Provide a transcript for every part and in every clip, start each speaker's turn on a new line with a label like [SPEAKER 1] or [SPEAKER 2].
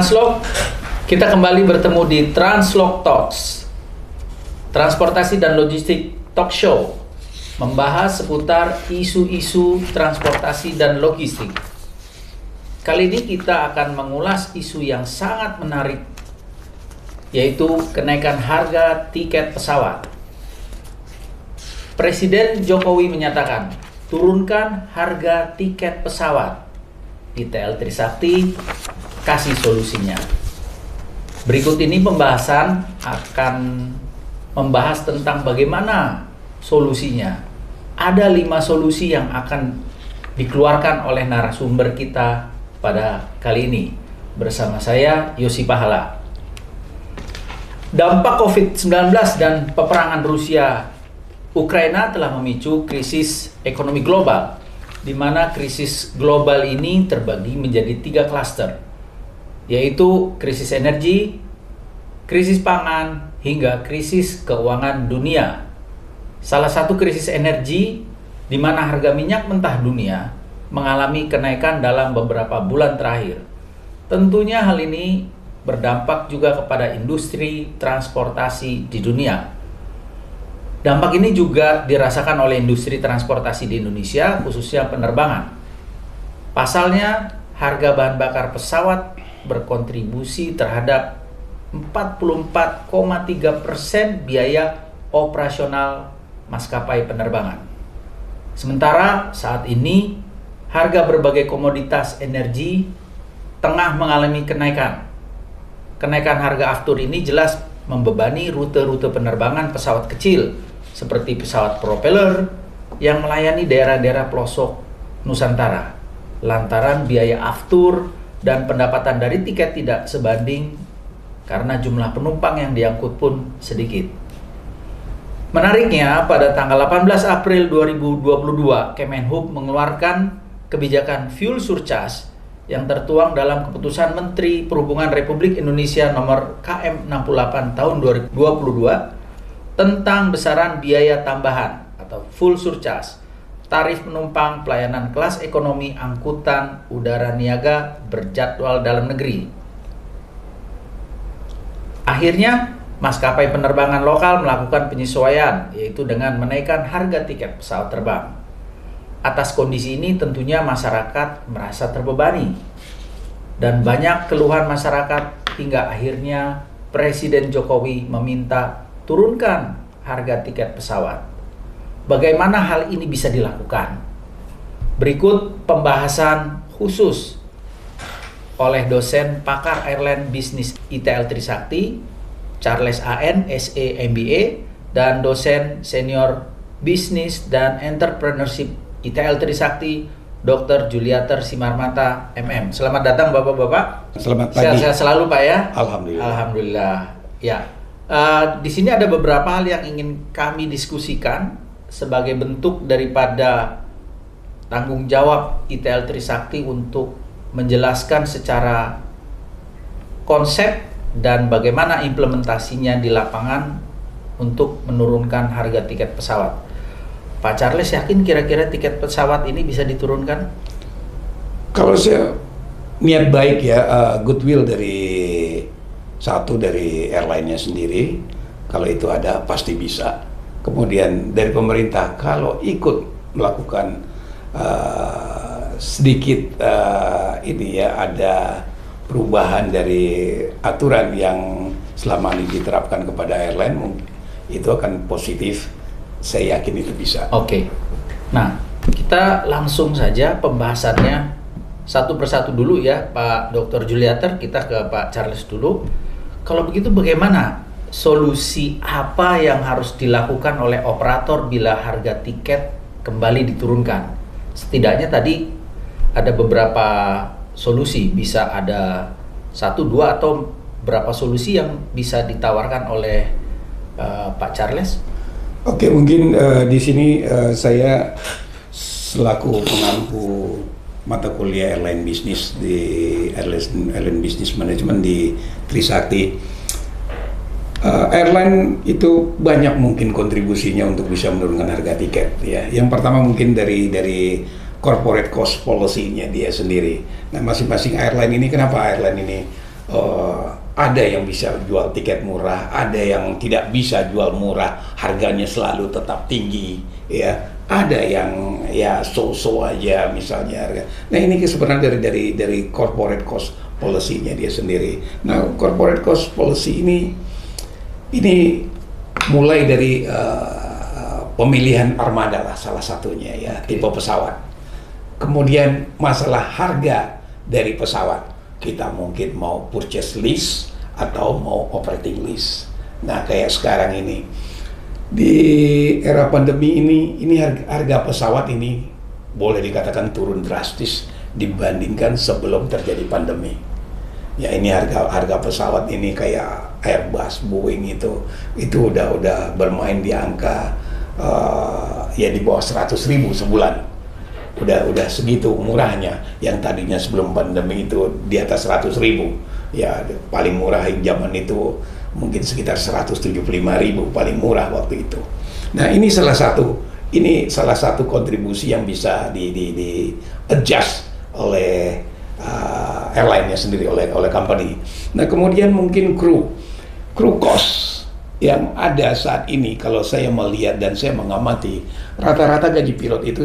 [SPEAKER 1] Translog, kita kembali bertemu di Translog Talks, transportasi dan logistik talk show, membahas seputar isu-isu transportasi dan logistik. Kali ini kita akan mengulas isu yang sangat menarik, yaitu kenaikan harga tiket pesawat. Presiden Jokowi menyatakan, turunkan harga tiket pesawat. ITL Trisakti kasih solusinya. Berikut ini pembahasan akan membahas tentang bagaimana solusinya. Ada 5 solusi yang akan dikeluarkan oleh narasumber kita pada kali ini. Bersama saya, Yosi Pahala. Dampak COVID-19 dan peperangan Rusia-Ukraina telah memicu krisis ekonomi global, di mana krisis global ini terbagi menjadi 3 klaster, yaitu krisis energi, krisis pangan, hingga krisis keuangan dunia. Salah satu krisis energi, di mana harga minyak mentah dunia mengalami kenaikan dalam beberapa bulan terakhir. Tentunya hal ini berdampak juga kepada industri transportasi di dunia. Dampak ini juga dirasakan oleh industri transportasi di Indonesia, khususnya penerbangan. Pasalnya, harga bahan bakar pesawat berkontribusi terhadap 44,3% biaya operasional maskapai penerbangan. Sementara saat ini, harga berbagai komoditas energi tengah mengalami kenaikan. Kenaikan harga aftur ini jelas membebani rute-rute penerbangan pesawat kecil, seperti pesawat propeller yang melayani daerah-daerah pelosok Nusantara, lantaran biaya aftur dan pendapatan dari tiket tidak sebanding karena jumlah penumpang yang diangkut pun sedikit. Menariknya, pada tanggal 18 April 2022, Kemenhub mengeluarkan kebijakan fuel surcharge yang tertuang dalam keputusan Menteri Perhubungan Republik Indonesia nomor KM 68 tahun 2022 tentang besaran biaya tambahan atau full surcharge tarif penumpang pelayanan kelas ekonomi angkutan udara niaga berjadwal dalam negeri. Akhirnya, maskapai penerbangan lokal melakukan penyesuaian, yaitu dengan menaikkan harga tiket pesawat terbang. Atas kondisi ini tentunya masyarakat merasa terbebani dan banyak keluhan masyarakat hingga akhirnya Presiden Jokowi meminta turunkan harga tiket pesawat. Bagaimana hal ini bisa dilakukan? Berikut pembahasan khusus oleh dosen pakar airline bisnis ITL Trisakti, Charles AN, SE MBA, dan dosen senior bisnis dan entrepreneurship ITL Trisakti, Dr. Juliater Simarmata, MM. Selamat datang Bapak-bapak.
[SPEAKER 2] Selamat pagi.
[SPEAKER 1] Sehat-sehat selalu Pak ya.
[SPEAKER 2] Alhamdulillah.
[SPEAKER 1] Alhamdulillah. Ya. Di sini ada beberapa hal yang ingin kami diskusikan sebagai bentuk daripada tanggung jawab ITL Trisakti untuk menjelaskan secara konsep dan bagaimana implementasinya di lapangan untuk menurunkan harga tiket pesawat. Pak Charles yakin kira-kira tiket pesawat ini bisa diturunkan?
[SPEAKER 2] Kalau saya niat baik ya, goodwill dari airline-nya sendiri, kalau itu ada pasti bisa. Kemudian dari pemerintah kalau ikut melakukan sedikit ada perubahan dari aturan yang selama ini diterapkan kepada airline, itu akan positif. Saya yakin itu bisa.
[SPEAKER 1] Oke. Nah, kita langsung saja pembahasannya satu persatu dulu ya, Pak Dr. Juliater. Kita ke Pak Charles dulu. Kalau begitu bagaimana solusi apa yang harus dilakukan oleh operator bila harga tiket kembali diturunkan? Setidaknya tadi ada beberapa solusi, bisa ada 1, 2 atau berapa solusi yang bisa ditawarkan oleh Pak Charles?
[SPEAKER 2] Oke, mungkin di sini saya selaku pengampu mata kuliah airline business di airline business management di Trisakti. Airline itu banyak mungkin kontribusinya untuk bisa menurunkan harga tiket ya. Yang pertama mungkin dari corporate cost policy-nya dia sendiri. Nah, masing-masing airline ini, kenapa airline ini ada yang bisa jual tiket murah, ada yang tidak bisa jual murah, harganya selalu tetap tinggi, ya. Ada yang ya so-so aja misalnya harga. Nah ini sebenarnya dari corporate cost policy-nya dia sendiri. Nah corporate cost policy ini mulai dari pemilihan armada lah salah satunya ya, tipe pesawat. Kemudian masalah harga dari pesawat, kita mungkin mau purchase lease atau mau operating lease. Nah kayak sekarang ini di era pandemi ini harga pesawat ini boleh dikatakan turun drastis dibandingkan sebelum terjadi pandemi. Ya ini harga pesawat ini kayak Airbus, Boeing itu udah bermain di angka ya di bawah 100.000 sebulan. Udah segitu murahnya. Yang tadinya sebelum pandemi itu di atas 100.000. Ya paling murah zaman itu mungkin sekitar 175.000 paling murah waktu itu. Nah ini salah satu kontribusi yang bisa di adjust oleh airline-nya sendiri, oleh company. Nah kemudian mungkin crew cost yang ada saat ini, kalau saya melihat dan saya mengamati, rata-rata gaji pilot itu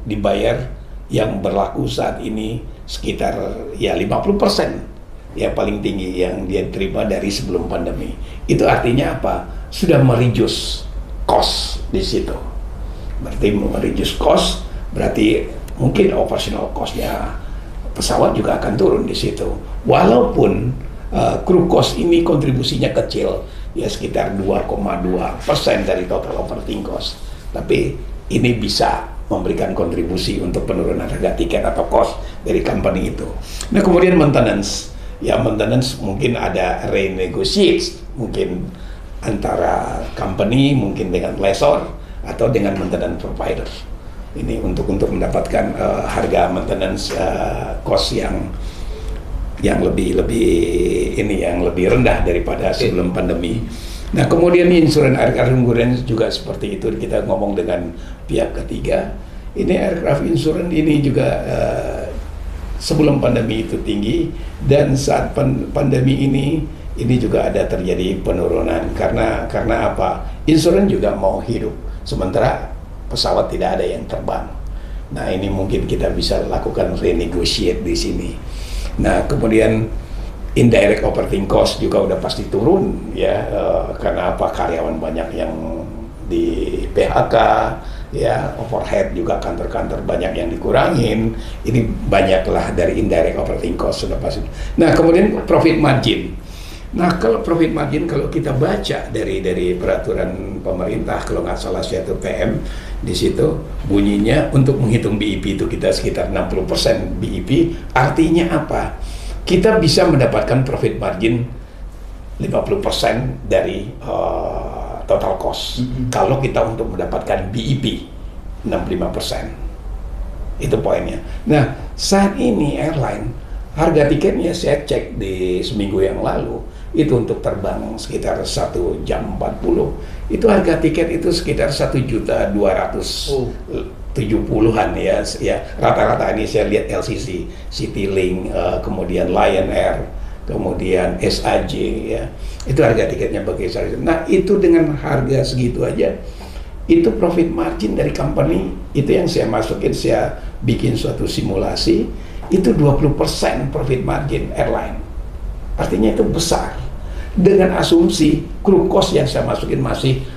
[SPEAKER 2] dibayar yang berlaku saat ini sekitar ya 50%. Ya paling tinggi yang dia terima dari sebelum pandemi. Itu artinya apa? Sudah mereduce cost di situ. Berarti mereduce cost, berarti mungkin operational cost-nya pesawat juga akan turun di situ. Walaupun crew cost ini kontribusinya kecil, ya sekitar 2,2% dari total operating cost. Tapi ini bisa memberikan kontribusi untuk penurunan harga tiket atau cost dari company itu. Nah kemudian maintenance. Ya maintenance mungkin ada renegotiate mungkin antara company mungkin dengan lessor atau dengan maintenance provider. Ini untuk mendapatkan harga maintenance cost yang lebih rendah daripada sebelum pandemi. Nah kemudian aircraft insurance juga seperti itu, kita ngomong dengan pihak ketiga. Ini aircraft insurance ini juga sebelum pandemi itu tinggi, dan saat pandemi ini juga ada terjadi penurunan karena apa? Insurans juga mau hidup, sementara pesawat tidak ada yang terbang. Nah ini mungkin kita bisa lakukan renegotiate di sini. Nah kemudian indirect operating cost juga udah pasti turun ya, karena apa? Karyawan banyak yang di PHK. Ya, overhead juga kantor-kantor banyak yang dikurangin. Ini banyaklah dari indirect operating cost sudah pasti. Nah, kemudian profit margin. Nah, kalau profit margin kalau kita baca dari peraturan pemerintah, kalau nggak salah yaitu PM di situ bunyinya untuk menghitung BEP itu kita sekitar 60% BEP. Artinya apa? Kita bisa mendapatkan profit margin 50% dari total cost. Kalau kita untuk mendapatkan BEP 65%. Itu poinnya. Nah, saat ini airline harga tiketnya saya cek di seminggu yang lalu itu untuk terbang sekitar 1 jam 40. Itu harga tiket itu sekitar 1.270.000-an ya. Rata-rata ini saya lihat LCC, Citylink, kemudian Lion Air, kemudian SAJ ya. Itu harga tiketnya bagi saya. Nah itu dengan harga segitu aja, itu profit margin dari company, itu yang saya masukin, saya bikin suatu simulasi, itu 20% profit margin airline. Artinya itu besar. Dengan asumsi crew cost yang saya masukin masih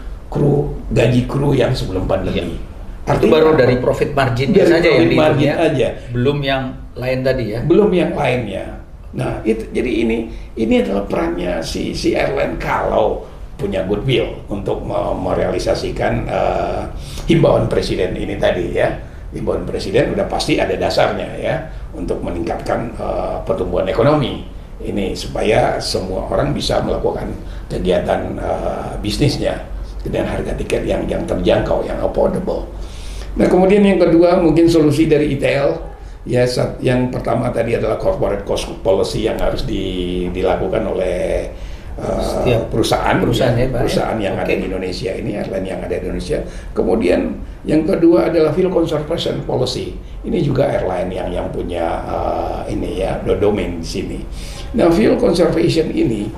[SPEAKER 2] gaji kru yang sebelum pandemi.
[SPEAKER 1] Artinya, itu baru dari profit marginnya saja yang
[SPEAKER 2] dihitung aja.
[SPEAKER 1] Belum yang lain tadi ya?
[SPEAKER 2] Belum yang lainnya. Nah, jadi ini adalah perannya si airline kalau punya goodwill untuk merealisasikan himbauan presiden ini tadi ya. Himbauan presiden udah pasti ada dasarnya ya untuk meningkatkan pertumbuhan ekonomi ini supaya semua orang bisa melakukan kegiatan bisnisnya dengan harga tiket yang terjangkau, yang affordable. Nah, kemudian yang kedua mungkin solusi dari ITL. Ya, yang pertama tadi adalah corporate cost policy yang harus dilakukan oleh
[SPEAKER 1] perusahaan ya, Pak,
[SPEAKER 2] perusahaan yang ada di Indonesia ini, airline yang ada di Indonesia. Kemudian yang kedua adalah fuel conservation policy. Ini juga airline yang punya ini ya, domain di sini. Nah, fuel conservation ini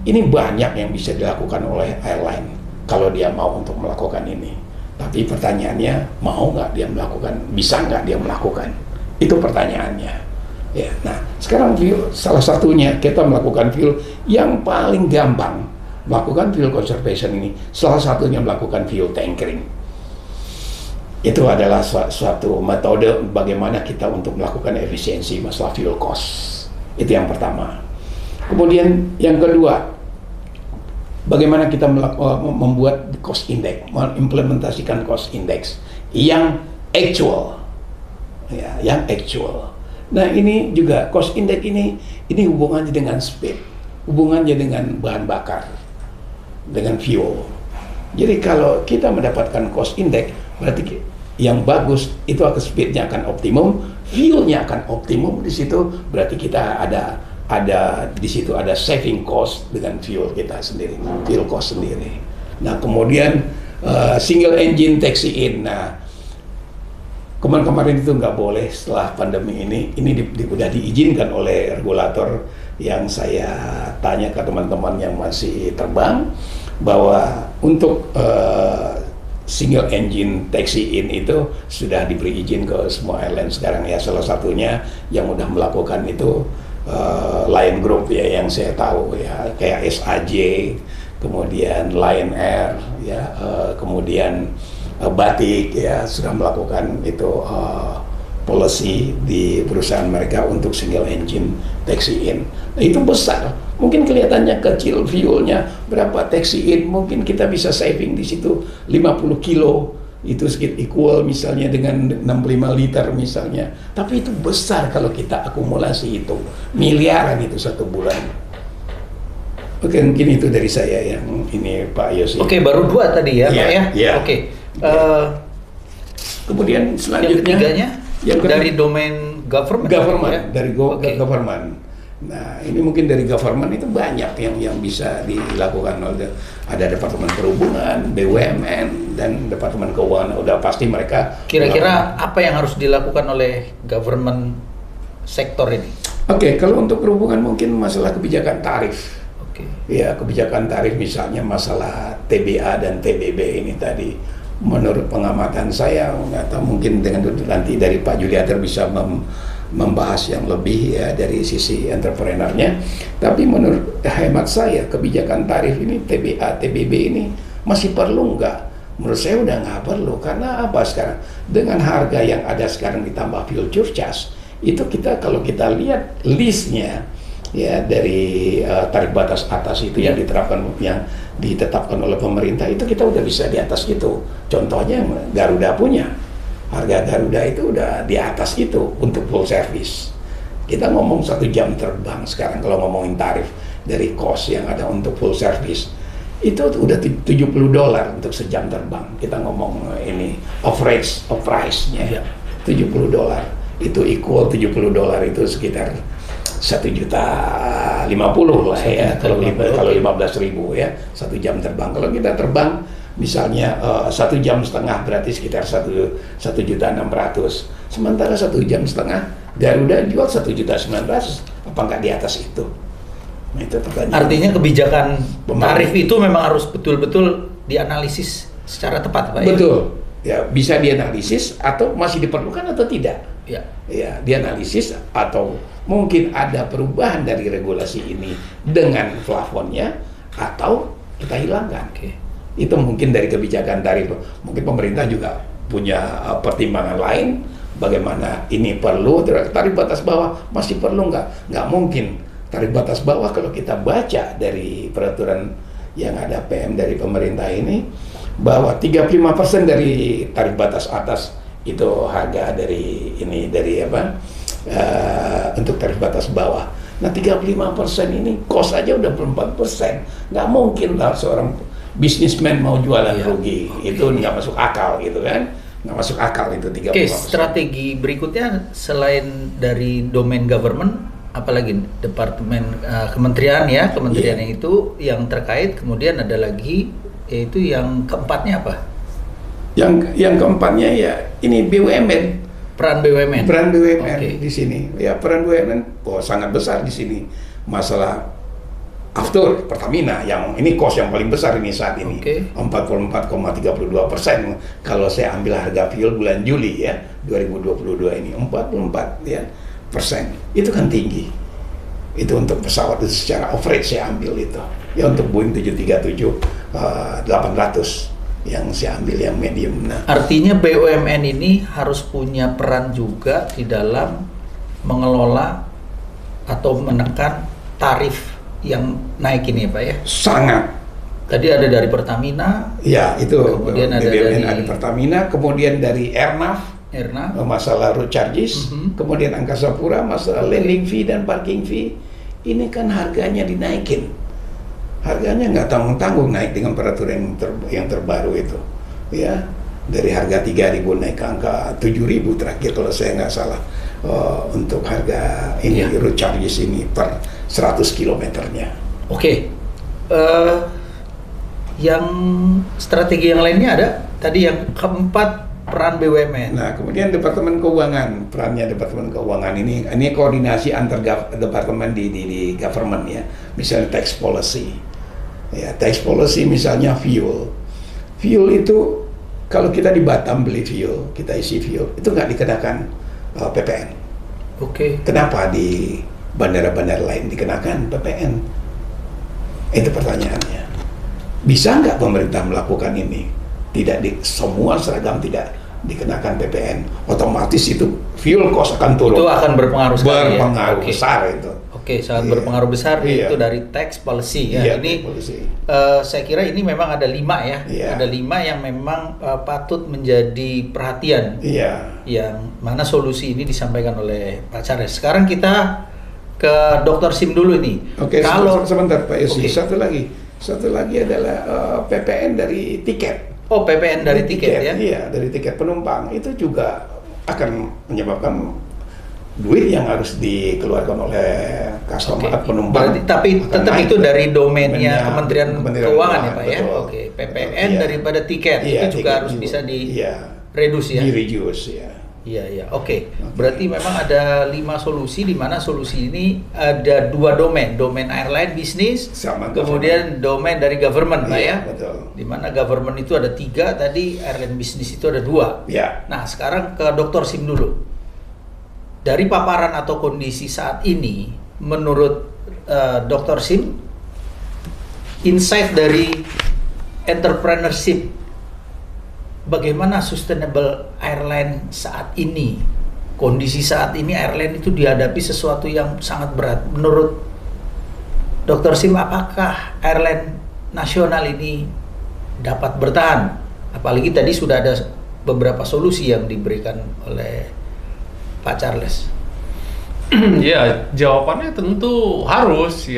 [SPEAKER 2] banyak yang bisa dilakukan oleh airline kalau dia mau untuk melakukan ini. Tapi pertanyaannya, mau nggak dia melakukan? Bisa nggak dia melakukan? Itu pertanyaannya. Ya, nah sekarang fuel, salah satunya kita melakukan fuel yang paling gampang melakukan fuel conservation ini. Salah satunya melakukan fuel tankering. Itu adalah suatu metode bagaimana kita untuk melakukan efisiensi masalah fuel cost. Itu yang pertama. Kemudian yang kedua, bagaimana kita membuat cost index, mengimplementasikan cost index yang actual, ya, yang actual. Nah, ini juga cost index ini hubungannya dengan speed, hubungannya dengan bahan bakar, dengan fuel. Jadi kalau kita mendapatkan cost index, berarti yang bagus itu akan speednya akan optimum, fuelnya akan optimum. Di situ berarti kita ada di situ ada saving cost dengan fuel kita sendiri, fuel cost sendiri. Nah, kemudian single engine taxi in. Nah, kemarin itu nggak boleh setelah pandemi ini udah diizinkan oleh regulator. Yang saya tanya ke teman-teman yang masih terbang bahwa untuk single engine taxi in itu sudah diberi izin ke semua airline sekarang ya. Salah satunya yang udah melakukan itu Lion Group ya, yang saya tahu ya, kayak SAJ, kemudian Lion Air ya, kemudian Batik ya, sudah melakukan itu policy di perusahaan mereka untuk single engine taxi in. Nah, itu besar. Mungkin kelihatannya kecil fuelnya, berapa taxi in, mungkin kita bisa saving di situ 50 kilo. Itu sekitar equal misalnya dengan 65 liter misalnya. Tapi itu besar kalau kita akumulasi itu. Miliaran itu satu bulan. Oke, mungkin itu dari saya yang ini Pak Yosi.
[SPEAKER 1] Oke, baru 2 tadi ya, Pak ya?
[SPEAKER 2] Yeah.
[SPEAKER 1] Oke.
[SPEAKER 2] Kemudian selanjutnya
[SPEAKER 1] yang ketiganya dari domain government.
[SPEAKER 2] Dari government. Nah, ini mungkin dari government itu banyak yang bisa dilakukan. Ada Departemen Perhubungan, BUMN, dan Departemen Keuangan. Udah pasti mereka.
[SPEAKER 1] Kira-kira apa yang harus dilakukan oleh government sektor ini?
[SPEAKER 2] Oke, kalau untuk perhubungan mungkin masalah kebijakan tarif. Ya, kebijakan tarif misalnya masalah TBA dan TBB ini tadi. Menurut pengamatan saya, atau mungkin dengan nanti dari Pak Juliater bisa membahas yang lebih ya dari sisi entrepreneurnya. Tapi menurut hemat saya, kebijakan tarif ini TBA, TBB ini masih perlu nggak? Menurut saya udah nggak perlu. Karena apa sekarang? Dengan harga yang ada sekarang ditambah fuel surcharge, itu kalau kita lihat listnya ya dari tarif batas atas itu yang ditetapkan oleh pemerintah, itu kita udah bisa di atas itu. Contohnya yang Garuda punya, harga Garuda itu udah di atas itu untuk full service. Kita ngomong 1 jam terbang sekarang kalau ngomongin tarif dari cost yang ada untuk full service itu udah $70 untuk sejam terbang. Kita ngomong ini average of price-nya $70. Itu equal $70 itu sekitar 1.050.000 lah ya, kalau 15.000 ya 1 jam terbang. Kalau kita terbang misalnya 1,5 jam berarti sekitar 1.600.000. Sementara 1,5 jam Garuda jual 1.900.000, apa nggak di atas itu? Nah, itu pertanyaan.
[SPEAKER 1] Artinya kebijakan tarif itu memang harus betul-betul dianalisis secara tepat, Pak.
[SPEAKER 2] Betul. Ya, bisa dianalisis atau masih diperlukan atau tidak. Ya, dianalisis atau mungkin ada perubahan dari regulasi ini dengan plafonnya atau kita hilangkan. Itu mungkin dari kebijakan tarif. Mungkin pemerintah juga punya pertimbangan lain. Bagaimana ini perlu, tarif batas bawah masih perlu nggak? Nggak mungkin. Tarif batas bawah kalau kita baca dari peraturan yang ada PM dari pemerintah ini, bahwa 35% dari tarif batas atas itu harga dari untuk tarif batas bawah. Nah, 35% ini cost aja udah 4%. Nggak mungkin lah seorang bisnismen mau jualan rugi. Itu nggak masuk akal gitu kan. Nggak masuk akal itu 35%.
[SPEAKER 1] Strategi berikutnya selain dari domain government, apalagi departemen kementerian ya, kementerian yang itu yang terkait, kemudian ada lagi yaitu yang keempatnya apa?
[SPEAKER 2] Yang keempatnya ya ini BUMN.
[SPEAKER 1] Peran BUMN.
[SPEAKER 2] Peran BUMN di sini. Ya, peran BUMN sangat besar di sini. Masalah aftur Pertamina yang ini cost yang paling besar ini saat ini. 44,32%. Kalau saya ambil harga fuel bulan Juli ya 2022 ini 44 ya persen. Itu kan tinggi. Itu untuk pesawat itu secara average saya ambil itu. Ya untuk Boeing 737 800 yang saya ambil yang medium. Nah,
[SPEAKER 1] artinya BUMN ini harus punya peran juga di dalam mengelola atau menekan tarif yang naik ini Pak ya?
[SPEAKER 2] Sangat.
[SPEAKER 1] Tadi ada dari Pertamina.
[SPEAKER 2] Ya itu.
[SPEAKER 1] Kemudian ada
[SPEAKER 2] BUMN,
[SPEAKER 1] dari
[SPEAKER 2] ada Pertamina, kemudian dari Airnav, masalah road charges, kemudian Angkasa Pura, masalah landing fee dan parking fee. Ini kan harganya dinaikin. Harganya nggak tanggung-tanggung naik dengan peraturan yang terbaru itu. Ya, dari harga 3.000 naik ke angka 7.000 terakhir kalau saya nggak salah. Untuk harga ini road charges ini per 100 kilometernya.
[SPEAKER 1] Yang strategi yang lainnya ada tadi yang keempat peran BUMN.
[SPEAKER 2] Nah, kemudian Departemen Keuangan, perannya Departemen Keuangan ini koordinasi antar departemen di government ya. Misalnya tax policy. Ya, tax policy misalnya fuel. Fuel itu kalau kita di Batam beli fuel, kita isi fuel, itu nggak dikenakan PPN. Kenapa di bandara-bandara lain dikenakan PPN? Itu pertanyaannya. Bisa nggak pemerintah melakukan ini? Tidak semua seragam tidak dikenakan PPN. Otomatis itu fuel cost akan turun.
[SPEAKER 1] Itu akan berpengaruh sekali.
[SPEAKER 2] Berpengaruh besar itu.
[SPEAKER 1] Sangat berpengaruh besar itu dari tax policy ya. Ini saya kira ini memang ada 5 ya. Ada 5 yang memang patut menjadi perhatian. Yang mana solusi ini disampaikan oleh Pak Charles. Sekarang kita ke Dr. Sim dulu ini.
[SPEAKER 2] Kalau sebentar Pak Yosi, satu lagi adalah PPN dari tiket.
[SPEAKER 1] PPN dari tiket ya?
[SPEAKER 2] Iya, dari tiket penumpang itu juga akan menyebabkan duit yang harus dikeluarkan oleh customer penumpang.
[SPEAKER 1] Tapi tetap itu dari domainnya Kementerian Keuangan ya Pak ya? PPN daripada tiket itu juga harus bisa di-reduce ya?
[SPEAKER 2] Di-reduce ya.
[SPEAKER 1] Iya. Berarti memang ada 5 solusi, di mana solusi ini ada 2 domain airline bisnis, kemudian domain dari government, Pak ya.
[SPEAKER 2] Betul.
[SPEAKER 1] Di mana government itu ada 3, tadi airline bisnis itu ada 2. Nah, sekarang ke Dr. Sim dulu. Dari paparan atau kondisi saat ini, menurut Dr. Sim, insight dari entrepreneurship, bagaimana sustainable airline saat ini? Kondisi saat ini airline itu dihadapi sesuatu yang sangat berat. Menurut Dr. Sim, apakah airline nasional ini dapat bertahan? Apalagi tadi sudah ada beberapa solusi yang diberikan oleh Pak Charles.
[SPEAKER 3] Ya, jawabannya tentu harus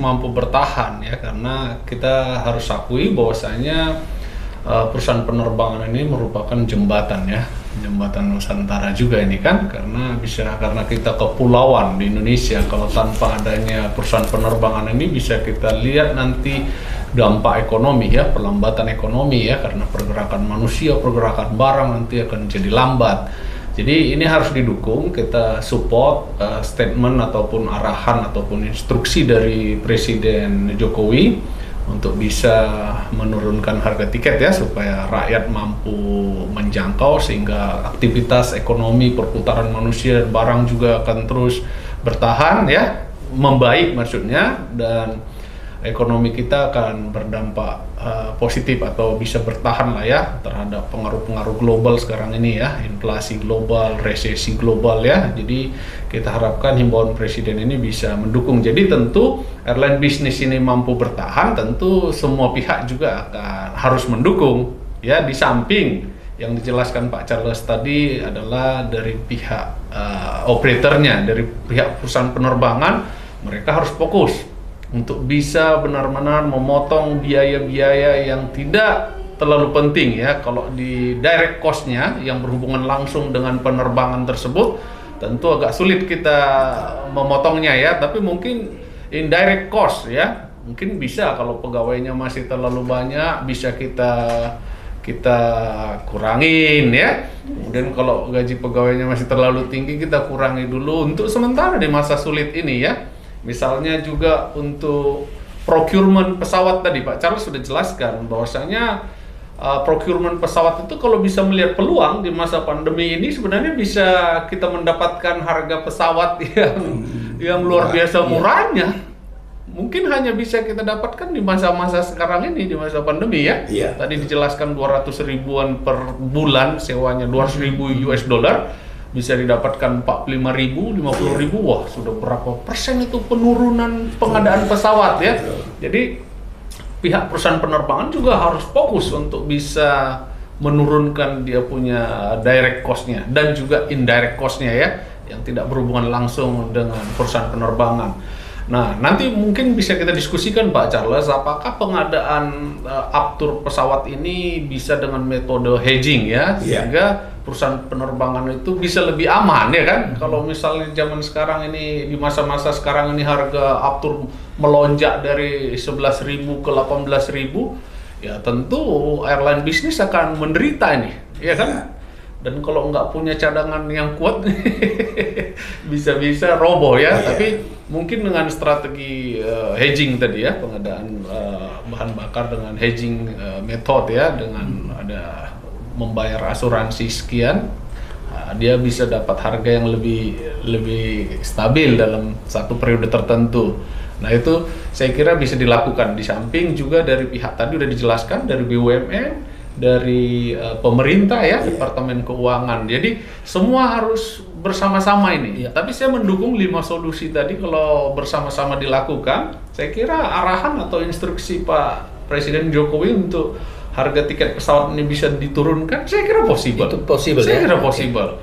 [SPEAKER 3] mampu bertahan ya, karena kita harus akui bahwasanya perusahaan penerbangan ini merupakan jembatan Nusantara juga ini kan, karena kita kepulauan di Indonesia. Kalau tanpa adanya perusahaan penerbangan ini bisa kita lihat nanti dampak ekonomi ya, perlambatan ekonomi ya, karena pergerakan manusia, pergerakan barang nanti akan jadi lambat. Jadi ini harus didukung, kita support statement ataupun arahan ataupun instruksi dari Presiden Jokowi untuk bisa menurunkan harga tiket ya, supaya rakyat mampu menjangkau, sehingga aktivitas ekonomi, perputaran manusia dan barang juga akan terus bertahan ya, membaik maksudnya, dan ekonomi kita akan berdampak positif atau bisa bertahan lah ya terhadap pengaruh-pengaruh global sekarang ini ya, inflasi global, resesi global ya. Jadi kita harapkan himbauan Presiden ini bisa mendukung. Jadi tentu airline bisnis ini mampu bertahan, tentu semua pihak juga akan harus mendukung ya. Di samping yang dijelaskan Pak Charles tadi adalah dari pihak operatornya, dari pihak perusahaan penerbangan, mereka harus fokus untuk bisa benar-benar memotong biaya-biaya yang tidak terlalu penting ya. Kalau di direct cost-nya yang berhubungan langsung dengan penerbangan tersebut, tentu agak sulit kita memotongnya ya, tapi mungkin indirect cost ya, mungkin bisa kalau pegawainya masih terlalu banyak bisa kita kurangin ya. Kemudian kalau gaji pegawainya masih terlalu tinggi kita kurangi dulu untuk sementara di masa sulit ini ya. Misalnya juga untuk procurement pesawat tadi Pak Charles sudah jelaskan bahwasanya procurement pesawat itu kalau bisa melihat peluang di masa pandemi ini sebenarnya bisa kita mendapatkan harga pesawat yang luar biasa murahnya. Mungkin hanya bisa kita dapatkan di masa-masa sekarang ini, di masa pandemi ya. Tadi dijelaskan 200 ribuan per bulan sewanya, 200 ribu US dollar bisa didapatkan 45 ribu, 50 ribu. Wah, sudah berapa persen itu penurunan pengadaan pesawat ya. Jadi pihak perusahaan penerbangan juga harus fokus untuk bisa menurunkan dia punya direct cost-nya dan juga indirect cost-nya ya, yang tidak berhubungan langsung dengan perusahaan penerbangan. Nah, nanti mungkin bisa kita diskusikan Pak Charles, apakah pengadaan aftur pesawat ini bisa dengan metode hedging ya, sehingga perusahaan penerbangan itu bisa lebih aman ya kan. Kalau misalnya zaman sekarang ini, di masa-masa sekarang ini harga aftur melonjak dari 11.000 ke 18.000, ya tentu airline bisnis akan menderita ini, ya kan? Dan kalau nggak punya cadangan yang kuat, bisa-bisa roboh ya. Tapi mungkin dengan strategi hedging tadi ya, pengadaan bahan bakar dengan hedging method ya, dengan ada membayar asuransi sekian, dia bisa dapat harga yang lebih stabil dalam satu periode tertentu. Nah itu saya kira bisa dilakukan, di samping juga dari pihak tadi udah dijelaskan dari BUMN, dari pemerintah ya, Departemen Keuangan. Jadi semua harus bersama-sama ini. Tapi saya mendukung 5 solusi tadi kalau bersama-sama dilakukan. Saya kira arahan atau instruksi Pak Presiden Jokowi untuk harga tiket pesawat ini bisa diturunkan, saya kira possible. Itu possible saya kira possible.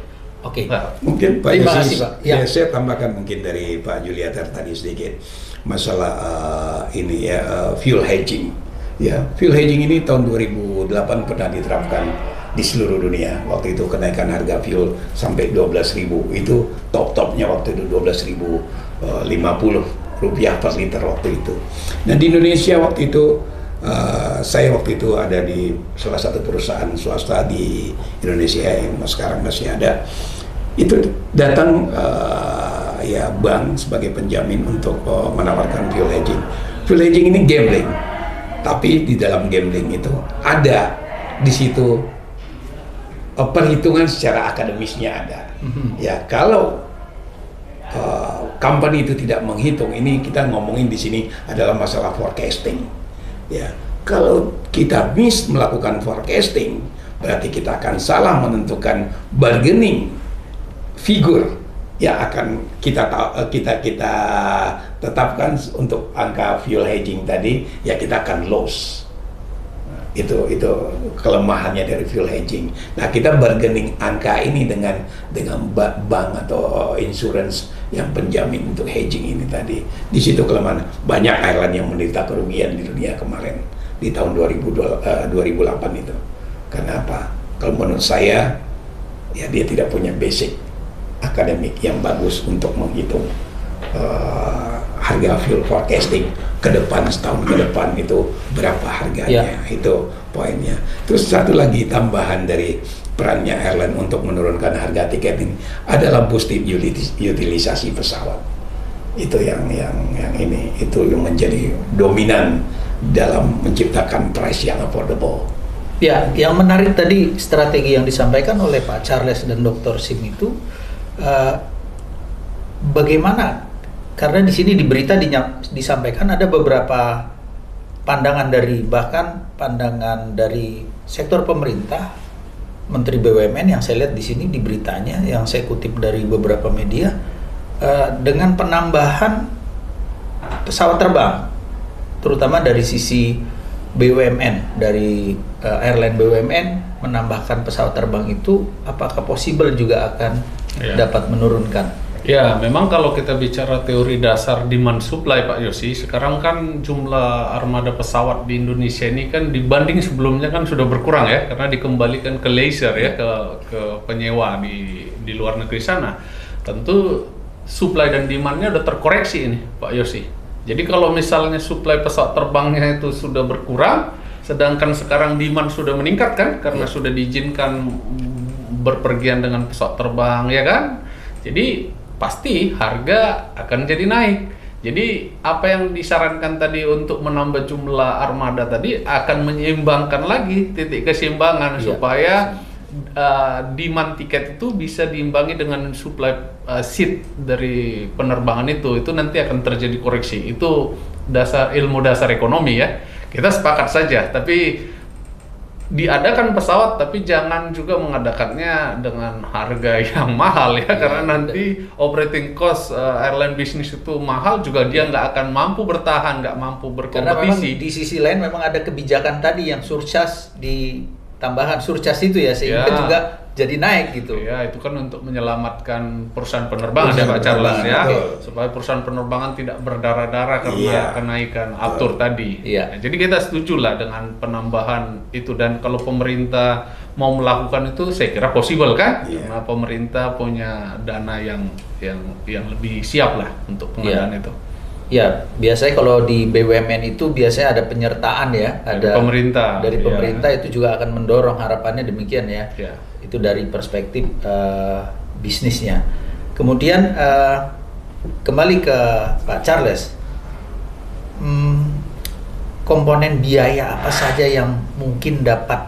[SPEAKER 2] Oke. Nah, mungkin Pak Yosi, ya saya tambahkan mungkin dari Pak Juliater tadi sedikit masalah ini ya, fuel hedging. Ya, fuel hedging ini tahun 2008 pernah diterapkan di seluruh dunia. Waktu itu kenaikan harga fuel sampai 12.000. Itu top-topnya waktu itu 12.050 rupiah per liter waktu itu. Nah di Indonesia waktu itu saya waktu itu ada di salah satu perusahaan swasta di Indonesia yang sekarang masih ada. Itu datang ya bank sebagai penjamin untuk menawarkan fuel hedging. Fuel hedging ini gambling, tapi di dalam gambling itu ada di situ perhitungan secara akademisnya ada. Ya kalau company itu tidak menghitung, ini kita ngomongin di sini adalah masalah forecasting. Ya, kalau kita miss melakukan forecasting, berarti kita akan salah menentukan bargaining figure yang akan kita tetapkan untuk angka fuel hedging tadi, ya kita akan loss. Itu kelemahannya dari fuel hedging. Nah, kita bargaining angka ini dengan bank atau insurance yang penjamin untuk hedging ini tadi. Di situ kelemahan. Banyak airline yang menderita kerugian di dunia kemarin di tahun 2008 itu. Kenapa? Kalau menurut saya, ya dia tidak punya basic akademik yang bagus untuk menghitung harga fuel forecasting ke depan, setahun ke depan itu berapa harganya, itu poinnya. Terus satu lagi tambahan dari perannya airline untuk menurunkan harga tiket ini adalah boosted utilisasi pesawat. Itu yang ini, itu yang menjadi dominan dalam menciptakan price yang affordable.
[SPEAKER 1] Ya, yang menarik tadi strategi yang disampaikan oleh Pak Charles dan Dr. Sim itu bagaimana? Karena di sini di berita disampaikan ada beberapa pandangan dari sektor pemerintah, Menteri BUMN yang saya lihat di sini di beritanya yang saya kutip dari beberapa media dengan penambahan pesawat terbang, terutama dari sisi BUMN, dari airline BUMN menambahkan pesawat terbang itu, apakah possible juga akan dapat menurunkan?
[SPEAKER 3] Ya, memang kalau kita bicara teori dasar demand supply Pak Yosi, sekarang kan jumlah armada pesawat di Indonesia ini kan dibanding sebelumnya kan sudah berkurang ya, karena dikembalikan ke leisure ya, ke penyewa di luar negeri sana. tentu supply dan demand-nya udah terkoreksi ini, Pak Yosi. Jadi kalau misalnya supply pesawat terbangnya itu sudah berkurang, sedangkan sekarang demand sudah meningkat kan, karena sudah diizinkan berpergian dengan pesawat terbang, ya kan? Jadi pasti harga akan jadi naik. Jadi apa yang disarankan tadi untuk menambah jumlah armada tadi akan menyeimbangkan lagi titik keseimbangan supaya demand tiket itu bisa diimbangi dengan supply seat dari penerbangan itu nanti akan terjadi koreksi. Itu ilmu dasar ekonomi ya. Kita sepakat saja, tapi diadakan pesawat tapi jangan juga mengadakannya dengan harga yang mahal ya, karena nanti operating cost airline bisnis itu mahal juga, dia nggak akan mampu bertahan, nggak mampu berkompetisi.
[SPEAKER 1] Karena memang di sisi lain memang ada kebijakan tadi yang surcharge, di tambahan surcharge itu ya, sehingga juga jadi naik gitu.
[SPEAKER 3] Ya, itu kan untuk menyelamatkan perusahaan penerbangan ya Pak Charles ya, supaya perusahaan penerbangan tidak berdarah-darah karena kenaikan aftur tadi. Nah, jadi kita setuju lah dengan penambahan itu, dan kalau pemerintah mau melakukan itu saya kira possible kan, karena pemerintah punya dana yang lebih siap lah untuk pengadaan itu.
[SPEAKER 1] Ya, biasanya kalau di BUMN itu biasanya ada penyertaan ya, ada dari pemerintah itu juga akan mendorong, harapannya demikian ya. Itu dari perspektif bisnisnya. Kemudian kembali ke Pak Charles, komponen biaya apa saja yang mungkin dapat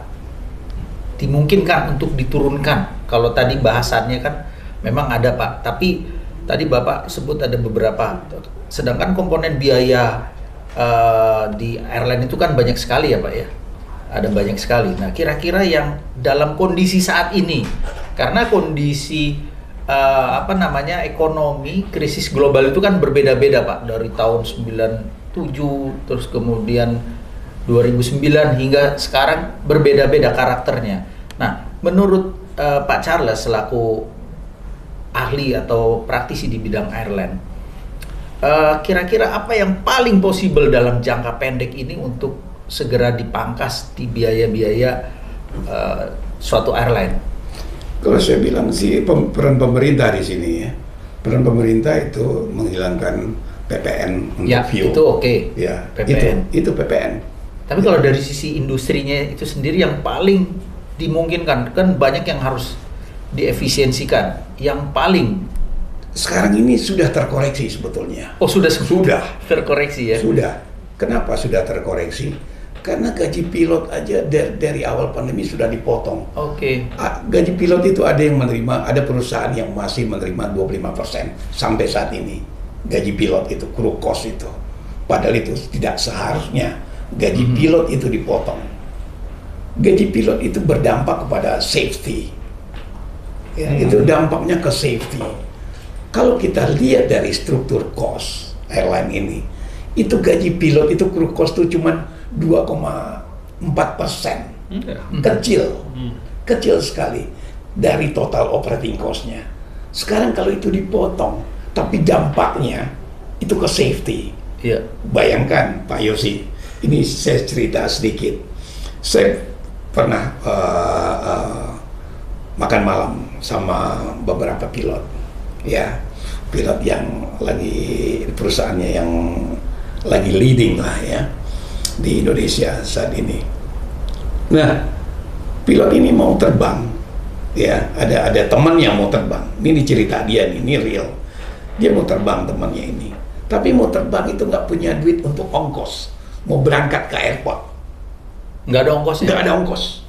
[SPEAKER 1] dimungkinkan untuk diturunkan? Kalau tadi bahasannya kan memang ada Pak, tapi tadi Bapak sebut ada beberapa. Sedangkan komponen biaya di airline itu kan banyak sekali ya Pak ya, ada banyak sekali. Nah kira-kira yang dalam kondisi saat ini, karena kondisi ekonomi krisis global itu kan berbeda-beda Pak, dari tahun 97 terus kemudian 2009 hingga sekarang berbeda-beda karakternya. Nah menurut Pak Charles selaku ahli atau praktisi di bidang airline, kira-kira apa yang paling possible dalam jangka pendek ini untuk segera dipangkas di biaya-biaya suatu airline?
[SPEAKER 2] Kalau saya bilang sih peran pemerintah di sini ya, peran pemerintah itu menghilangkan PPN untuk fuel.
[SPEAKER 1] Itu oke.
[SPEAKER 2] Ya,
[SPEAKER 1] PPN.
[SPEAKER 2] Itu PPN.
[SPEAKER 1] Tapi kalau dari sisi industrinya itu sendiri yang paling dimungkinkan, kan banyak yang harus diefisiensikan. Yang paling
[SPEAKER 2] sekarang ini sudah terkoreksi sebetulnya.
[SPEAKER 1] Oh sudah terkoreksi ya? Sudah.
[SPEAKER 2] Kenapa sudah terkoreksi? Karena gaji pilot aja dari awal pandemi sudah dipotong. Gaji pilot itu ada yang menerima, ada perusahaan yang masih menerima 25% sampai saat ini. Gaji pilot itu, crew cost itu. Padahal itu tidak seharusnya gaji pilot itu dipotong. Gaji pilot itu berdampak kepada safety. Ya, itu dampaknya ke safety. Kalau kita lihat dari struktur cost airline ini, itu gaji pilot itu crew cost itu cuma 2,4%, kecil sekali dari total operating cost-nya. Sekarang kalau itu dipotong, tapi dampaknya itu ke safety. Bayangkan Pak Yosi, ini saya cerita sedikit. Saya pernah makan malam sama beberapa pilot, ya, pilot yang lagi perusahaannya yang lagi leading lah ya di Indonesia saat ini. Nah, pilot ini mau terbang, ya, ada teman yang mau terbang. Ini cerita dia, ini real. Dia mau terbang temannya ini, tapi mau terbang itu nggak punya duit untuk ongkos, mau berangkat ke airport.
[SPEAKER 1] Nggak ada ongkosnya?
[SPEAKER 2] Nggak ada ongkos.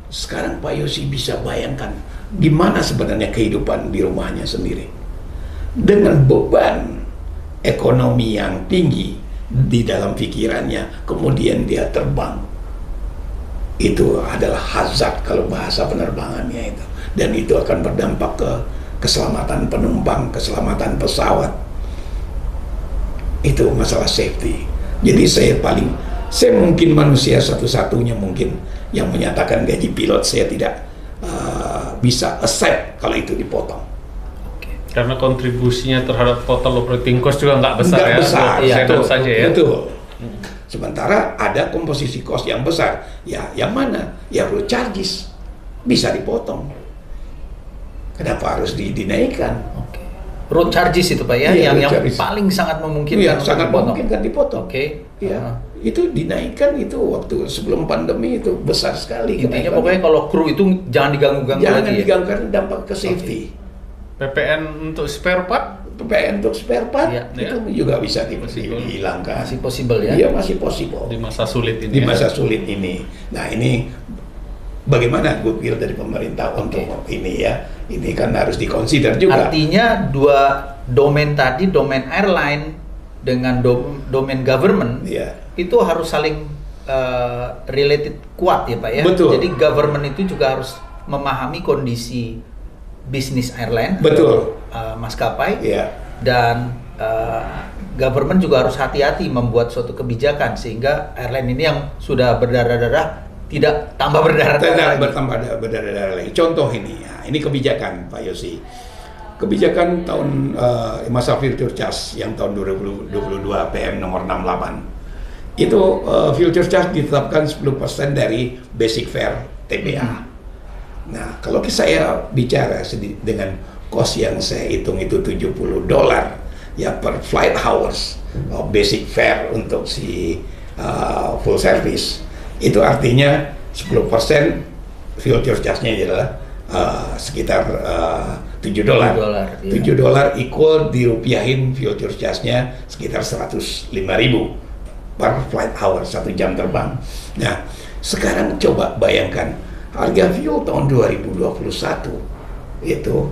[SPEAKER 2] Sekarang Pak Yosi bisa bayangkan gimana sebenarnya kehidupan di rumahnya sendiri. Dengan beban ekonomi yang tinggi di dalam pikirannya, kemudian dia terbang. Itu adalah hazard kalau bahasa penerbangannya itu. Dan itu akan berdampak ke keselamatan penumpang, keselamatan pesawat. Itu masalah safety. Jadi saya mungkin manusia satu-satunya mungkin yang menyatakan gaji pilot saya tidak bisa accept kalau itu dipotong.
[SPEAKER 3] Karena kontribusinya terhadap total operating cost juga nggak besar.
[SPEAKER 2] Nggak besar,
[SPEAKER 3] betul saja ya.
[SPEAKER 2] Betul. Sementara ada komposisi cost yang besar. Ya, yang mana? Ya road charges bisa dipotong. Kenapa harus dinaikkan?
[SPEAKER 1] Oke. Road charges itu Pak ya,
[SPEAKER 2] Iya,
[SPEAKER 1] yang
[SPEAKER 2] road charges.
[SPEAKER 1] paling sangat memungkinkan
[SPEAKER 2] Iya,
[SPEAKER 1] untuk
[SPEAKER 2] sangat
[SPEAKER 1] dipotong.
[SPEAKER 2] memungkinkan dipotong.
[SPEAKER 1] Oke.
[SPEAKER 2] Ya, itu dinaikkan itu waktu sebelum pandemi itu besar sekali.
[SPEAKER 1] Intinya
[SPEAKER 2] kenaikannya.
[SPEAKER 1] pokoknya kalau kru itu jangan diganggu-ganggu
[SPEAKER 2] Jangan
[SPEAKER 1] lagi ya.
[SPEAKER 2] diganggu karena dampak ke safety.
[SPEAKER 3] PPN untuk spare part
[SPEAKER 2] PPN untuk spare part
[SPEAKER 1] Iya.
[SPEAKER 2] itu juga bisa
[SPEAKER 3] Possible.
[SPEAKER 2] dihilangkan.
[SPEAKER 1] Masih possible ya.
[SPEAKER 2] Iya, masih possible.
[SPEAKER 3] di masa sulit ini.
[SPEAKER 2] Di
[SPEAKER 3] ya.
[SPEAKER 2] masa sulit ini. Nah, ini bagaimana goodwill dari pemerintah untuk ini ya? Ini kan harus dikonsider juga.
[SPEAKER 1] Artinya dua domain tadi, domain airline dengan domain government,
[SPEAKER 2] Iya.
[SPEAKER 1] itu harus saling related kuat ya Pak ya.
[SPEAKER 2] Betul.
[SPEAKER 1] Jadi government itu juga harus memahami kondisi bisnis airline,
[SPEAKER 2] Betul.
[SPEAKER 1] maskapai,
[SPEAKER 2] Iya.
[SPEAKER 1] dan government juga harus hati-hati membuat suatu kebijakan sehingga airline ini yang sudah berdarah-darah tidak tambah berdarah-darah lagi.
[SPEAKER 2] Berdarah-darah lagi. Contoh ini, ya, ini kebijakan Pak Yosi. Kebijakan tahun masa future charge yang tahun 2022 PM nomor 68. Itu future charge ditetapkan 10% dari basic fare TBA. Nah, kalau saya bicara dengan cost yang saya hitung itu $70 ya per flight hours basic fare untuk si full service, itu artinya 10% future charge-nya adalah sekitar $7.
[SPEAKER 1] iya.
[SPEAKER 2] $7 equal dirupiahin future charge-nya sekitar 105.000 per flight hour 1 jam terbang. Nah, sekarang coba bayangkan harga fuel tahun 2021 itu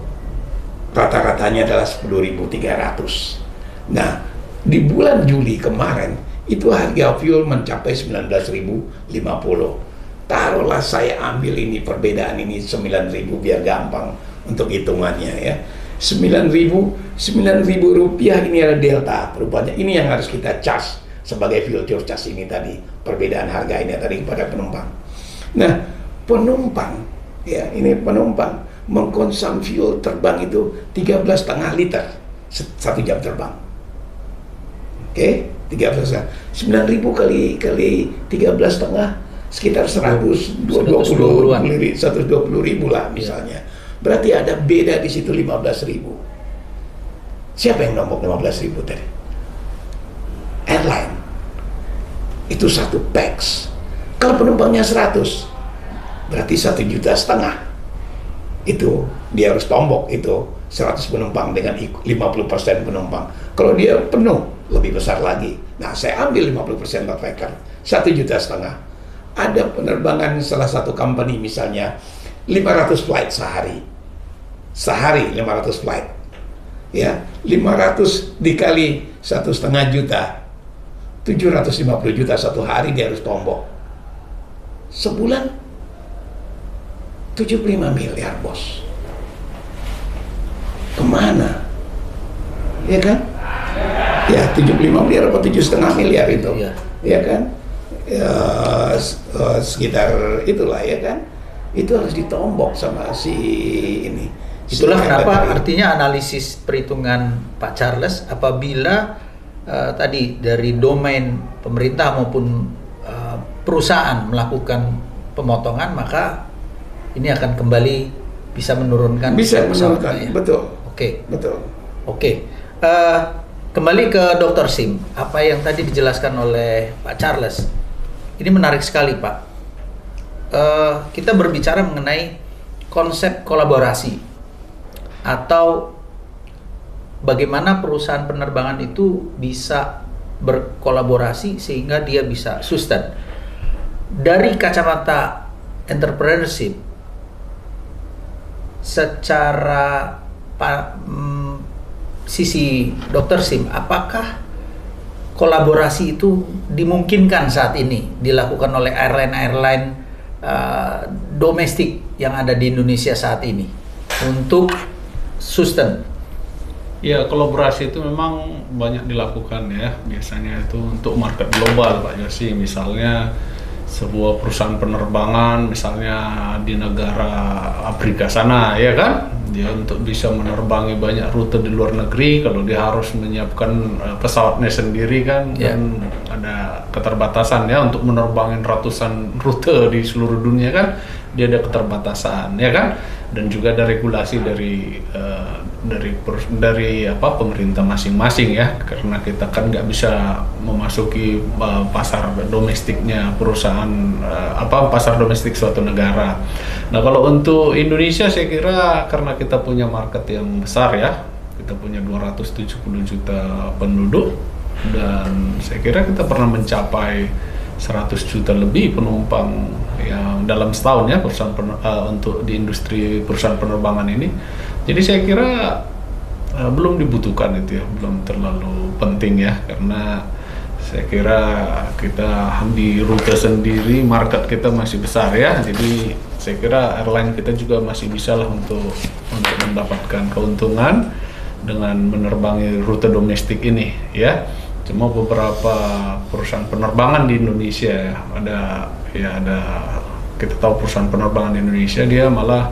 [SPEAKER 2] rata-ratanya adalah 10.300. Nah, di bulan Juli kemarin itu harga fuel mencapai 19.050. Taruhlah saya ambil ini perbedaan ini 9.000 biar gampang untuk hitungannya ya. 9.000 rupiah ini adalah delta rupanya. Ini yang harus kita charge sebagai future charge ini tadi, perbedaan harga ini tadi kepada penumpang. Nah, penumpang ya, ini penumpang mengkonsum fuel terbang itu 13,5 liter 1 jam terbang. Oke, 9.000 kali 13,5 sekitar 120.000 lah misalnya. Berarti ada beda di situ 15.000. Siapa yang nombok 15.000 tadi? Airline. Itu 1 pax. Kalau penumpangnya 100, berarti 1,5 juta. Itu dia harus tombok itu 100 penumpang dengan 50% penumpang. Kalau dia penuh lebih besar lagi. Nah, saya ambil 50% load factor 1,5 juta. Ada penerbangan salah satu company misalnya 500 flight sehari 500 flight ya, 500 dikali 1,5 juta 750 juta satu hari dia harus tombok. Sebulan 75 miliar bos. Kemana? Ya kan? Ya 75 miliar atau 7,5 miliar itu.
[SPEAKER 1] Iya.
[SPEAKER 2] Ya kan? Ya, sekitar itulah ya kan. Itu harus ditombok sama si ini.
[SPEAKER 1] Itulah
[SPEAKER 2] Si
[SPEAKER 1] kenapa
[SPEAKER 2] tadi.
[SPEAKER 1] artinya analisis perhitungan Pak Charles apabila tadi dari domain pemerintah maupun perusahaan melakukan pemotongan, maka ini akan kembali bisa menurunkan
[SPEAKER 2] Bisa
[SPEAKER 1] pesawat,
[SPEAKER 2] menurunkan,
[SPEAKER 1] Pak, ya?
[SPEAKER 2] betul.
[SPEAKER 1] Oke.
[SPEAKER 2] Betul.
[SPEAKER 1] Oke. Kembali ke Dr. Sim, apa yang tadi dijelaskan oleh Pak Charles ini menarik sekali, Pak. Kita berbicara mengenai konsep kolaborasi atau bagaimana perusahaan penerbangan itu bisa berkolaborasi sehingga dia bisa sustain. Dari kacamata entrepreneurship, secara sisi Dr. Sim, apakah kolaborasi itu dimungkinkan saat ini dilakukan oleh airline-airline domestik yang ada di Indonesia saat ini untuk sustain?
[SPEAKER 3] Ya, kolaborasi itu memang banyak dilakukan ya. Biasanya itu untuk market global, Pak Yosi. Misalnya sebuah perusahaan penerbangan, misalnya di negara Afrika sana, ya kan? Dia untuk bisa menerbangi banyak rute di luar negeri, kalau dia harus menyiapkan pesawatnya sendiri kan, dan ada keterbatasan ya untuk menerbangin ratusan rute di seluruh dunia kan. dia ada keterbatasan, ya kan? Dan juga ada regulasi dari pemerintah masing-masing ya, karena kita kan nggak bisa memasuki pasar domestiknya perusahaan pasar domestik suatu negara. Nah, kalau untuk Indonesia saya kira karena kita punya market yang besar ya, kita punya 270 juta penduduk, dan saya kira kita pernah mencapai 100 juta lebih penumpang yang dalam setahun ya untuk di industri perusahaan penerbangan ini. Jadi saya kira belum dibutuhkan itu ya, belum terlalu penting ya, karena saya kira kita di rute sendiri market kita masih besar ya. Jadi saya kira airline kita juga masih bisa lah untuk mendapatkan keuntungan dengan menerbangi rute domestik ini ya. Cuma beberapa perusahaan penerbangan di Indonesia ada kita tahu perusahaan penerbangan di Indonesia dia malah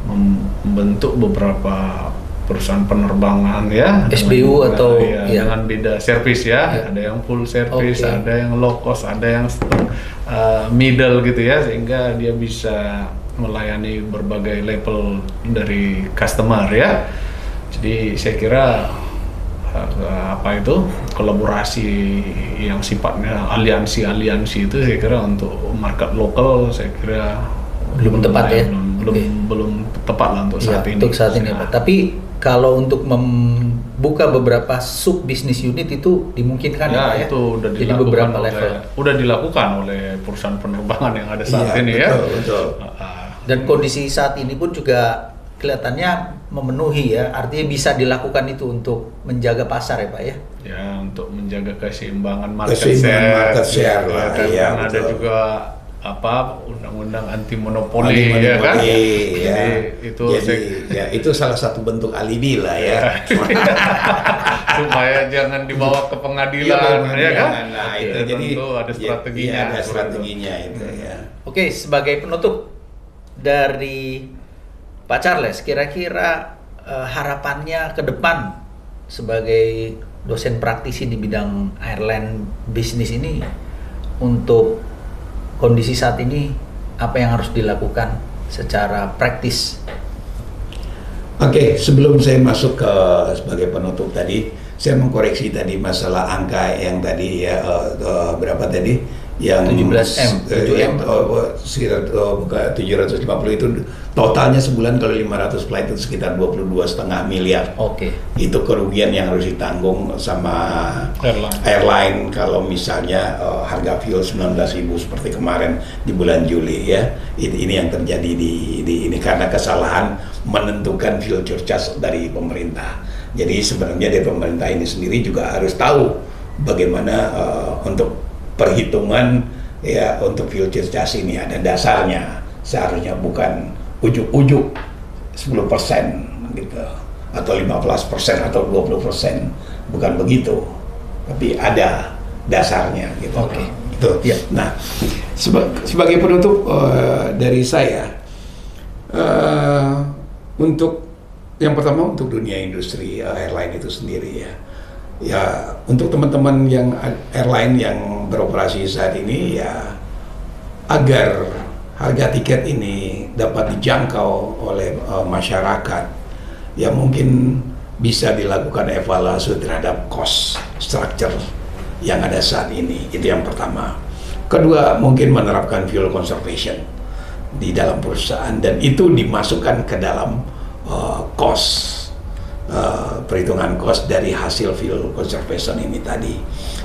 [SPEAKER 3] membentuk beberapa perusahaan penerbangan ya
[SPEAKER 1] SBU
[SPEAKER 3] dengan beda servis ya. Ada yang full service, ada yang low cost, ada yang middle gitu ya, sehingga dia bisa melayani berbagai level dari customer ya. Jadi saya kira kolaborasi yang sifatnya aliansi itu saya kira untuk market lokal saya kira
[SPEAKER 1] belum tepat ya,
[SPEAKER 3] belum tepat lah untuk saat ini.
[SPEAKER 1] Untuk saat ini, Pak. Tapi kalau untuk membuka beberapa sub bisnis unit itu dimungkinkan
[SPEAKER 3] ya, itu udah
[SPEAKER 1] jadi beberapa level.
[SPEAKER 3] Udah dilakukan oleh perusahaan penerbangan yang ada saat ini
[SPEAKER 2] betul.
[SPEAKER 1] Dan kondisi saat ini pun juga kelihatannya memenuhi ya, artinya bisa dilakukan itu untuk menjaga pasar ya Pak ya?
[SPEAKER 3] Ya, untuk menjaga keseimbangan market
[SPEAKER 2] share lah.
[SPEAKER 3] Kan ada juga undang-undang anti monopoli ya kan?
[SPEAKER 2] Jadi itu salah satu bentuk alibi lah ya.
[SPEAKER 3] Supaya jangan dibawa ke pengadilan ya kan?
[SPEAKER 2] Nah, itu jadi
[SPEAKER 3] ada strateginya.
[SPEAKER 2] Ada strateginya itu ya.
[SPEAKER 1] Oke, sebagai penutup dari Pak Charles, kira-kira harapannya ke depan sebagai dosen praktisi di bidang airline bisnis ini untuk kondisi saat ini, apa yang harus dilakukan secara praktis?
[SPEAKER 2] Oke, sebelum saya masuk ke sebagai penutup tadi, saya mengkoreksi tadi masalah angka yang tadi ya, berapa tadi? Yang
[SPEAKER 1] 17M,
[SPEAKER 2] 750 itu totalnya sebulan kalau 500 flight itu sekitar 22,5 miliar. Itu kerugian yang harus ditanggung sama airline kalau misalnya harga fuel 19.000 seperti kemarin di bulan Juli ya. Ini yang terjadi di ini karena kesalahan menentukan fuel surcharge dari pemerintah. Jadi sebenarnya dari pemerintah ini sendiri juga harus tahu bagaimana untuk perhitungan ya untuk fuel surcharge ini ada dasarnya, seharusnya bukan ujuk-ujuk 10% gitu atau 15% atau 20%, bukan begitu, tapi ada dasarnya gitu. Itu.
[SPEAKER 1] Ya.
[SPEAKER 2] Nah, sebagai penutup dari saya, untuk yang pertama untuk dunia industri airline itu sendiri ya untuk teman-teman yang airline yang beroperasi saat ini ya, agar harga tiket ini dapat dijangkau oleh masyarakat ya, mungkin bisa dilakukan evaluasi terhadap cost structure yang ada saat ini. Itu yang pertama. Kedua, mungkin menerapkan fuel conservation di dalam perusahaan, dan itu dimasukkan ke dalam perhitungan cost dari hasil fuel conservation ini tadi.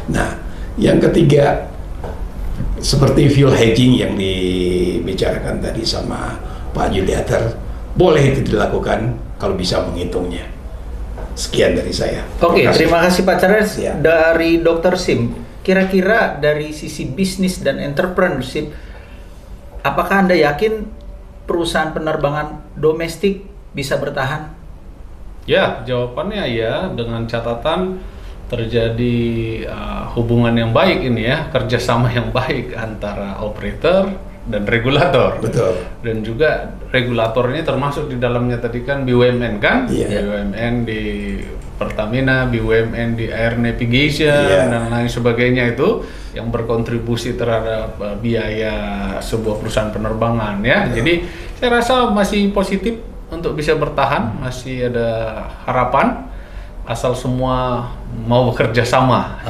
[SPEAKER 2] Nah, yang ketiga, seperti fuel hedging yang dibicarakan tadi sama Pak Juliater, boleh itu dilakukan kalau bisa menghitungnya. Sekian dari saya.
[SPEAKER 1] Terima kasih Pak Charles.
[SPEAKER 2] Ya.
[SPEAKER 1] Dari Dr. Sim, kira-kira dari sisi bisnis dan entrepreneurship, apakah Anda yakin perusahaan penerbangan domestik bisa bertahan?
[SPEAKER 3] Ya, jawabannya ya, dengan catatan terjadi hubungan yang baik ini ya, kerjasama yang baik antara operator dan regulator.
[SPEAKER 2] Betul.
[SPEAKER 3] Dan juga regulatornya termasuk di dalamnya tadi kan BUMN kan? BUMN di Pertamina, BUMN di Air Navigation dan lain sebagainya itu yang berkontribusi terhadap biaya sebuah perusahaan penerbangan ya. Jadi saya rasa masih positif untuk bisa bertahan, masih ada harapan asal semua mau bekerja sama.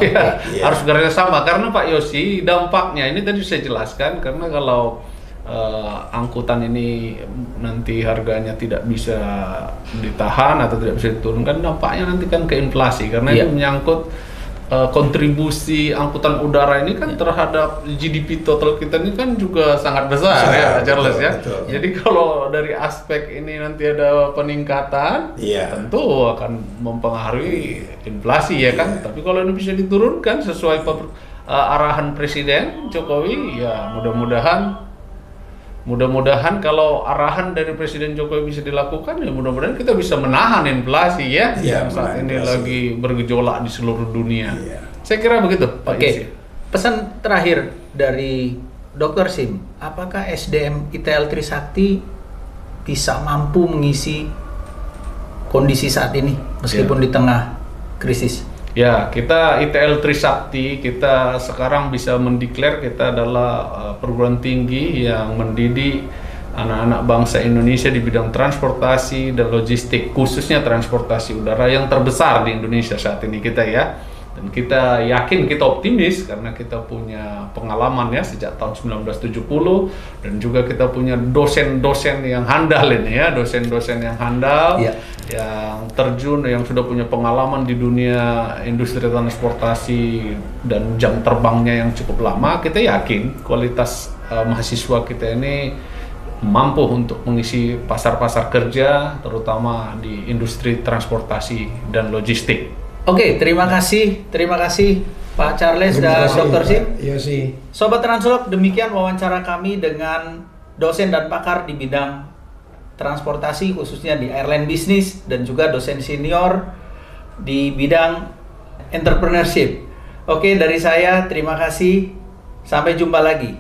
[SPEAKER 3] Harus bekerja sama karena Pak Yosi, dampaknya ini tadi saya jelaskan, karena kalau angkutan ini nanti harganya tidak bisa ditahan atau tidak bisa diturunkan, dampaknya nanti kan ke inflasi, karena itu menyangkut kontribusi angkutan udara ini kan terhadap GDP total kita ini kan juga sangat besar ya, Charles ya. Betul. Jadi kalau dari aspek ini nanti ada peningkatan, tentu akan mempengaruhi inflasi ya kan. Tapi kalau ini bisa diturunkan sesuai arahan Presiden Jokowi, ya mudah-mudahan kalau arahan dari Presiden Jokowi bisa dilakukan, ya mudah-mudahan kita bisa menahan inflasi ya, yang saat ini lagi bergejolak di seluruh dunia. Saya kira begitu, Pak Yosi.
[SPEAKER 1] Pesan terakhir dari Dr. Sim, apakah SDM ITL Trisakti bisa mampu mengisi kondisi saat ini meskipun di tengah krisis?
[SPEAKER 3] Ya, kita ITL Trisakti, kita sekarang bisa mendeklar kita adalah perguruan tinggi yang mendidik anak-anak bangsa Indonesia di bidang transportasi dan logistik, khususnya transportasi udara yang terbesar di Indonesia saat ini kita ya. Dan kita yakin, kita optimis karena kita punya pengalaman ya sejak tahun 1970, dan juga kita punya dosen-dosen yang handal ini ya, dosen-dosen yang handal, yang terjun, yang sudah punya pengalaman di dunia industri transportasi dan jam terbangnya yang cukup lama. Kita yakin kualitas mahasiswa kita ini mampu untuk mengisi pasar-pasar kerja, terutama di industri transportasi dan logistik.
[SPEAKER 1] Oke, terima kasih Pak Charles dan Dr. Sim.
[SPEAKER 2] Iya sih.
[SPEAKER 1] Sobat Translog, demikian wawancara kami dengan dosen dan pakar di bidang transportasi, khususnya di airline business, dan juga dosen senior di bidang entrepreneurship. Oke, dari saya terima kasih. Sampai jumpa lagi.